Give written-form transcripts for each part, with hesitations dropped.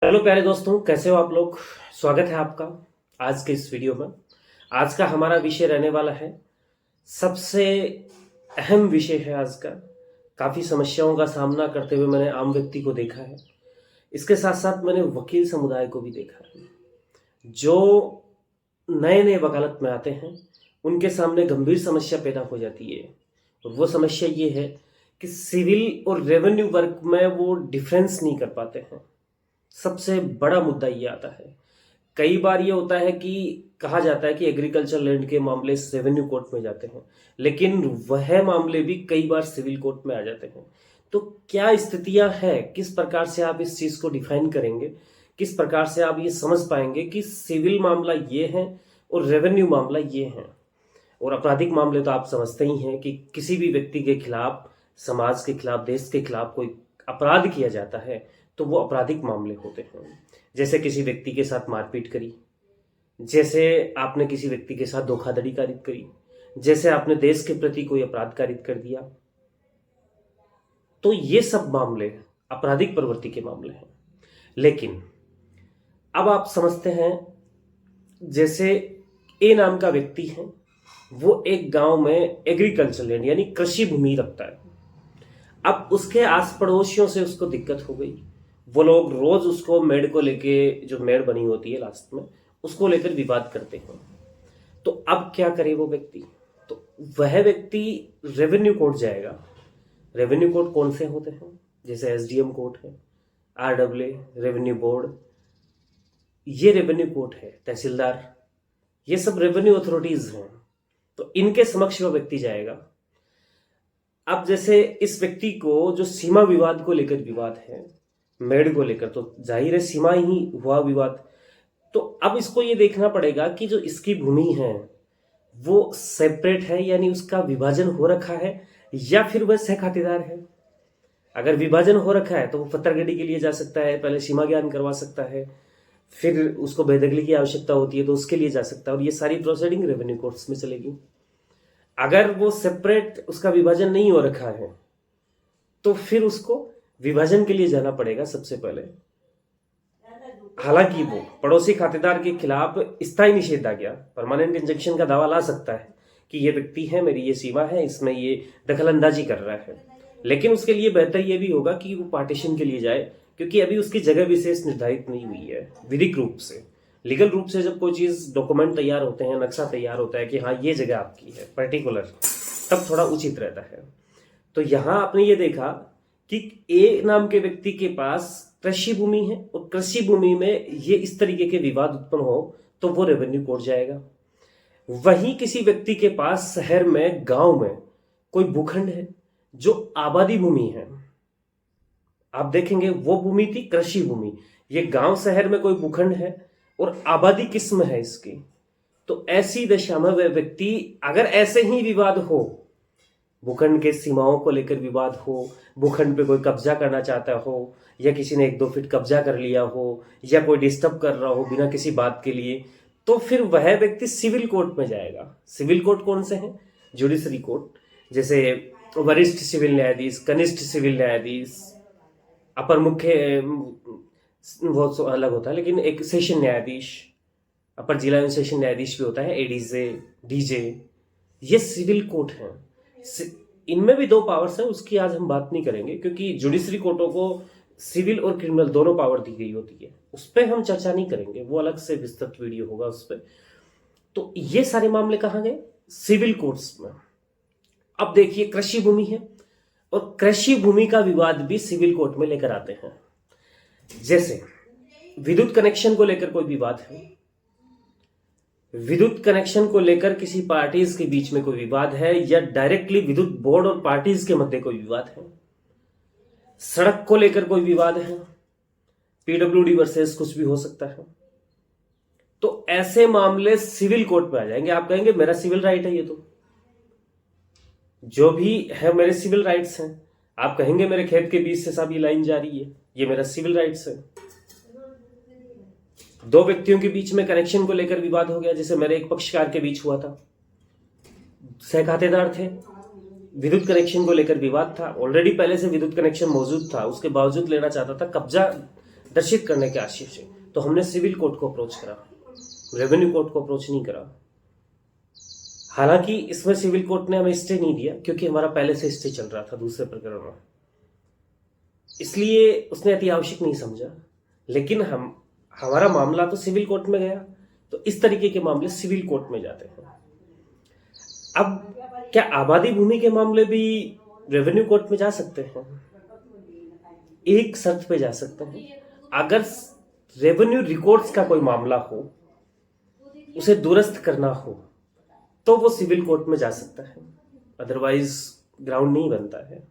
Hello प्यारे दोस्तों, कैसे हो आप लोग। स्वागत है आपका आज के इस वीडियो में। आज का हमारा विषय रहने वाला है, सबसे अहम विषय है आज का। काफ़ी समस्याओं का सामना करते हुए मैंने आम व्यक्ति को देखा है, इसके साथ साथ मैंने वकील समुदाय को भी देखा है। जो नए नए वकालत में आते हैं उनके सामने गंभीर समस्या पैदा हो जाती है, और वो समस्या ये है कि सिविल और रेवेन्यू वर्क में वो डिफरेंस नहीं कर पाते हैं। सबसे बड़ा मुद्दा ये आता है। कई बार ये होता है कि कहा जाता है कि एग्रीकल्चर लैंड के मामले रेवेन्यू कोर्ट में जाते हैं, लेकिन वह मामले भी कई बार सिविल कोर्ट में आ जाते हैं। तो क्या स्थितियां हैं, किस प्रकार से आप इस चीज को डिफाइन करेंगे, किस प्रकार से आप ये समझ पाएंगे कि सिविल मामला ये है और रेवेन्यू मामला ये है। और आपराधिक मामले तो आप समझते ही हैं कि किसी भी व्यक्ति के खिलाफ, समाज के खिलाफ, देश के खिलाफ कोई अपराध किया जाता है तो वो आपराधिक मामले होते हैं। जैसे किसी व्यक्ति के साथ मारपीट करी, जैसे आपने किसी व्यक्ति के साथ धोखाधड़ी कारित करी, जैसे आपने देश के प्रति कोई अपराध कारित कर दिया, तो ये सब मामले आपराधिक प्रवृत्ति के मामले हैं। लेकिन अब आप समझते हैं, जैसे ए नाम का व्यक्ति है, वो एक गांव में एग्रीकल्चर लैंड यानी कृषि भूमि रखता है। अब उसके आस पड़ोसियों से उसको दिक्कत हो गई। वो लोग रोज उसको मेड़ को लेके, जो मेड़ बनी होती है लास्ट में, उसको लेकर विवाद करते हैं। तो अब क्या करे वो व्यक्ति, तो वह व्यक्ति रेवेन्यू कोर्ट जाएगा। रेवेन्यू कोर्ट कौन से होते हैं, जैसे एसडीएम कोर्ट है, आरडब्ल्यू रेवेन्यू बोर्ड, ये रेवेन्यू कोर्ट है, तहसीलदार, ये सब रेवेन्यू अथॉरिटीज हैं। तो इनके समक्ष वो व्यक्ति जाएगा। अब जैसे इस व्यक्ति को जो सीमा विवाद को लेकर विवाद है, मेड़ को लेकर, तो जाहिर है सीमा ही हुआ विवाद। तो अब इसको ये देखना पड़ेगा कि जो इसकी भूमि है वो सेपरेट है, यानी उसका विभाजन हो रखा है, या फिर वह सह खातेदार है। अगर विभाजन हो रखा है तो वो पत्थरगड़ी के लिए जा सकता है, पहले सीमा ज्ञान करवा सकता है, फिर उसको बेदखली की आवश्यकता होती है तो उसके लिए जा सकता है, और ये सारी प्रोसीडिंग रेवेन्यू कोर्ट्स में चलेगी। अगर वो सेपरेट, उसका विभाजन नहीं हो रखा है, तो फिर उसको विभाजन के लिए जाना पड़ेगा सबसे पहले। हालांकि वो पड़ोसी खातेदार के खिलाफ स्थायी निषेधाज्ञा, परमानेंट इंजंक्शन का दावा ला सकता है कि ये व्यक्ति है, मेरी ये सीमा है, इसमें ये दखलंदाजी कर रहा है। लेकिन उसके लिए बेहतर ये भी होगा कि वो पार्टीशन के लिए जाए, क्योंकि अभी उसकी जगह विशेष निर्धारित नहीं हुई है विधिक रूप से। लीगल रूप से जब कोई चीज, डॉक्यूमेंट तैयार होते हैं, नक्शा तैयार होता है कि हाँ ये जगह आपकी है पर्टिकुलर, तब थोड़ा उचित रहता है। तो यहां आपने ये देखा कि ए नाम के व्यक्ति के पास कृषि भूमि है, और कृषि भूमि में ये इस तरीके के विवाद उत्पन्न हो तो वो रेवेन्यू कोर्ट जाएगा। वहीं किसी व्यक्ति के पास शहर में, गांव में कोई भूखंड है जो आबादी भूमि है, आप देखेंगे वो भूमि थी कृषि भूमि। ये गांव शहर में कोई भूखंड है और आबादी किस्म है इसकी, तो ऐसी दशा में वह व्यक्ति, अगर ऐसे ही विवाद हो, भूखंड के सीमाओं को लेकर विवाद हो, भूखंड पे कोई कब्जा करना चाहता हो, या किसी ने 1-2 फीट कब्जा कर लिया हो, या कोई डिस्टर्ब कर रहा हो बिना किसी बात के लिए, तो फिर वह व्यक्ति सिविल कोर्ट में जाएगा। सिविल कोर्ट कौन से हैं, जुडिशरी कोर्ट, जैसे वरिष्ठ सिविल न्यायाधीश, कनिष्ठ सिविल न्यायाधीश, अपर मुख्य, बहुत अलग होता है, लेकिन एक सेशन न्यायाधीश, अपर जिला एवं सेशन न्यायाधीश भी होता है, एडीजे, डीजे, ये सिविल कोर्ट हैं। इनमें भी 2 पावर्स हैं, उसकी आज हम बात नहीं करेंगे, क्योंकि जुडिशरी कोर्टों को सिविल और क्रिमिनल दोनों पावर दी गई होती है, उस पर हम चर्चा नहीं करेंगे, वो अलग से विस्तृत वीडियो होगा उस पर। तो ये सारे मामले कहाँ गए, सिविल कोर्ट्स में। अब देखिए कृषि भूमि है, और कृषि भूमि का विवाद भी सिविल कोर्ट में लेकर आते हैं। जैसे विद्युत कनेक्शन को लेकर कोई विवाद है, विद्युत कनेक्शन को लेकर किसी पार्टीज के बीच में कोई विवाद है, या डायरेक्टली विद्युत बोर्ड और पार्टीज के मध्य कोई विवाद है, सड़क को लेकर कोई विवाद है, पीडब्ल्यूडी वर्सेस कुछ भी हो सकता है, तो ऐसे मामले सिविल कोर्ट में आ जाएंगे। आप कहेंगे मेरा सिविल राइट है, ये तो जो भी है मेरे सिविल राइट्स हैं। आप कहेंगे मेरे खेत के बीच से साहब ये लाइन जा रही है, ये मेरा सिविल राइट्स है। 2 व्यक्तियों के बीच में कनेक्शन को लेकर विवाद हो गया, जैसे मेरे एक पक्षकार के बीच हुआ था, सहखातेदार थे, विद्युत कनेक्शन को लेकर विवाद था, ऑलरेडी पहले से विद्युत कनेक्शन मौजूद था, उसके बावजूद लेना चाहता था, कब्जा दर्शित करने के आशय से, तो हमने सिविल कोर्ट को अप्रोच करा, रेवेन्यू कोर्ट को अप्रोच नहीं करा। हालांकि इसमें सिविल कोर्ट ने हमें स्टे नहीं दिया क्योंकि हमारा पहले से स्टे चल रहा था दूसरे प्रकरण में, इसलिए उसने अति आवश्यक नहीं समझा। लेकिन हमारा मामला तो सिविल कोर्ट में गया, तो इस तरीके के मामले सिविल कोर्ट में जाते हैं। अब क्या आबादी भूमि के मामले भी रेवेन्यू कोर्ट में जा सकते हैं? एक शर्त पे जा सकते हैं, अगर रेवेन्यू रिकॉर्ड्स का कोई मामला हो, उसे दुरुस्त करना हो, तो वो सिविल कोर्ट में जा सकता है, अदरवाइज ग्राउंड नहीं बनता है।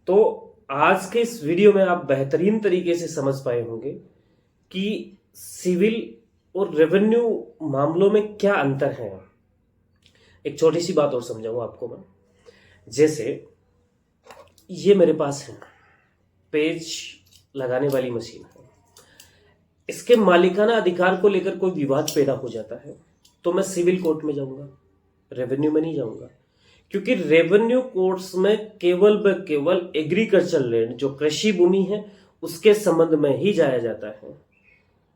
तो आज के इस वीडियो में आप बेहतरीन तरीके से समझ पाए होंगे कि सिविल और रेवेन्यू मामलों में क्या अंतर है। एक छोटी सी बात और समझाऊं आपको मैं। जैसे ये मेरे पास है पेज लगाने वाली मशीन है, इसके मालिकाना अधिकार को लेकर कोई विवाद पैदा हो जाता है तो मैं सिविल कोर्ट में जाऊंगा, रेवेन्यू में नहीं जाऊंगा, क्योंकि रेवेन्यू कोर्ट्स में केवल व केवल एग्रीकल्चर लैंड जो कृषि भूमि है उसके संबंध में ही जाया जाता है।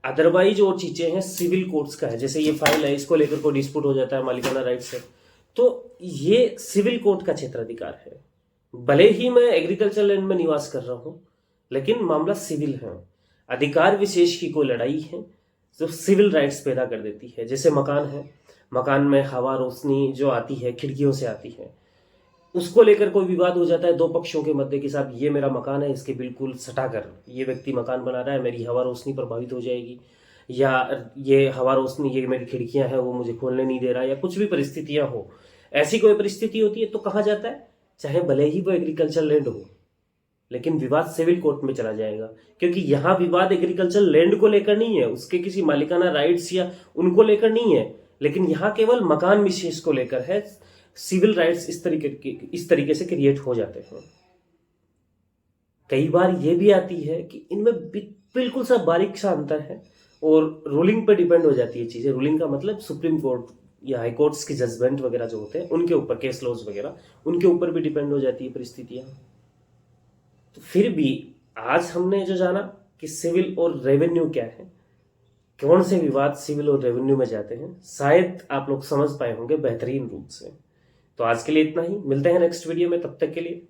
अदरवाइज और चीजें हैं सिविल कोर्ट्स का है, जैसे ये फाइल है, इसको लेकर कोई डिस्प्यूट हो जाता है मालिकाना राइट से, तो ये सिविल कोर्ट का क्षेत्राधिकार है। भले ही मैं एग्रीकल्चर लैंड में निवास कर रहा हूं, लेकिन मामला सिविल है। अधिकार विशेष की कोई लड़ाई है जो सिविल राइट्स पैदा कर देती है। जैसे मकान है, मकान में हवा रोशनी जो आती है खिड़कियों से आती है, उसको लेकर कोई विवाद हो जाता है दो पक्षों के मध्य के साथ, ये मेरा मकान है, इसके बिल्कुल सटाकर ये व्यक्ति मकान बना रहा है, मेरी हवा रोशनी प्रभावित हो जाएगी, या ये हवा रोशनी, ये मेरी खिड़कियां हैं वो मुझे खोलने नहीं दे रहा, या कुछ भी परिस्थितियां हो, ऐसी कोई परिस्थिति होती है तो कहाँ जाता है, चाहे भले ही वो एग्रीकल्चर लैंड हो, लेकिन विवाद सिविल कोर्ट में चला जाएगा, क्योंकि यहाँ विवाद एग्रीकल्चर लैंड को लेकर नहीं है, उसके किसी मालिकाना राइट्स या उनको लेकर नहीं है, लेकिन यहाँ केवल मकान विशेष को लेकर है। सिविल राइट्स इस तरीके से क्रिएट हो जाते हैं। कई बार ये भी आती है कि इनमें बिल्कुल सा बारीक सा अंतर है और रूलिंग पर डिपेंड हो जाती है चीजें। रूलिंग का मतलब सुप्रीम कोर्ट या हाई कोर्ट्स की जजमेंट वगैरह जो होते हैं उनके ऊपर, केस लॉज वगैरह उनके ऊपर भी डिपेंड हो जाती है परिस्थितियां। तो फिर भी आज हमने जो जाना कि सिविल और रेवेन्यू क्या है, कौन से विवाद सिविल और रेवेन्यू में जाते हैं, शायद आप लोग समझ पाए होंगे बेहतरीन रूप से। तो आज के लिए इतना ही, मिलते हैं नेक्स्ट वीडियो में, तब तक के लिए